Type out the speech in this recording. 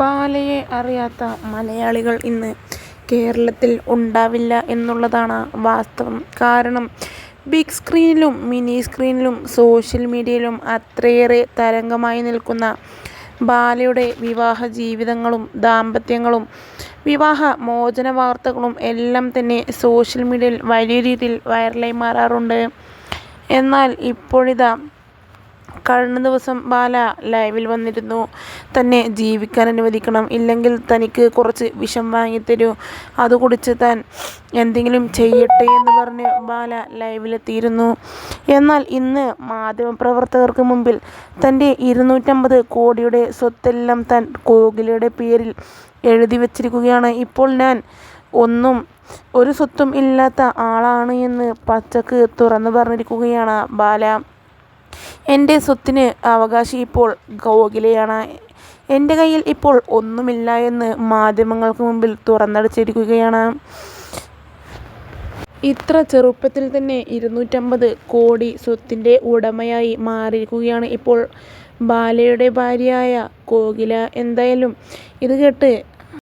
ബാലയെ അറിയാത്ത മലയാളികൾ ഇന്ന് കേരളത്തിൽ ഉണ്ടാവില്ല എന്നുള്ളതാണ് വാസ്തവം. കാരണം ബിഗ് സ്ക്രീനിലും മിനി സ്ക്രീനിലും സോഷ്യൽ മീഡിയയിലും അത്രയേറെ തരംഗമായി നിൽക്കുന്ന ബാലയുടെ വിവാഹ ജീവിതങ്ങളും ദാമ്പത്യങ്ങളും വിവാഹ മോചന വാർത്തകളും എല്ലാം തന്നെ സോഷ്യൽ മീഡിയയിൽ വലിയ രീതിയിൽ വൈറലായി മാറാറുണ്ട്. എന്നാൽ ഇപ്പോഴിതാ കഴിഞ്ഞ ദിവസം ബാല ലൈവിൽ വന്നിരുന്നു. തന്നെ ജീവിക്കാൻ അനുവദിക്കണം, ഇല്ലെങ്കിൽ തനിക്ക് കുറച്ച് വിഷം വാങ്ങിത്തരൂ, അത് കുടിച്ച് താൻ എന്തെങ്കിലും ചെയ്യട്ടെ എന്ന് പറഞ്ഞ് ബാല ലൈവിലെത്തിയിരുന്നു. എന്നാൽ ഇന്ന് മാധ്യമപ്രവർത്തകർക്ക് മുമ്പിൽ തൻ്റെ 250 കോടിയുടെ സ്വത്തെല്ലാം താൻ കോകിലയുടെ പേരിൽ എഴുതി വച്ചിരിക്കുകയാണ്. ഇപ്പോൾ ഞാൻ ഒരു സ്വത്തും ഇല്ലാത്ത ആളാണ് എന്ന് പച്ചക്ക് തുറന്നു പറഞ്ഞിരിക്കുകയാണ് ബാല. എൻ്റെ സ്വത്തിന് അവകാശി ഇപ്പോൾ കോകിലയാണ്. എൻ്റെ കയ്യിൽ ഇപ്പോൾ ഒന്നുമില്ല എന്ന് മാധ്യമങ്ങൾക്ക് മുമ്പിൽ തുറന്നടിച്ചിരിക്കുകയാണ്. ഇത്ര ചെറുപ്പത്തിൽ തന്നെ 250 കോടി സ്വത്തിൻ്റെ ഉടമയായി മാറിയിരിക്കുകയാണ് ഇപ്പോൾ ബാലയുടെ ഭാര്യയായ കോകില. എന്തായാലും ഇത് കേട്ട്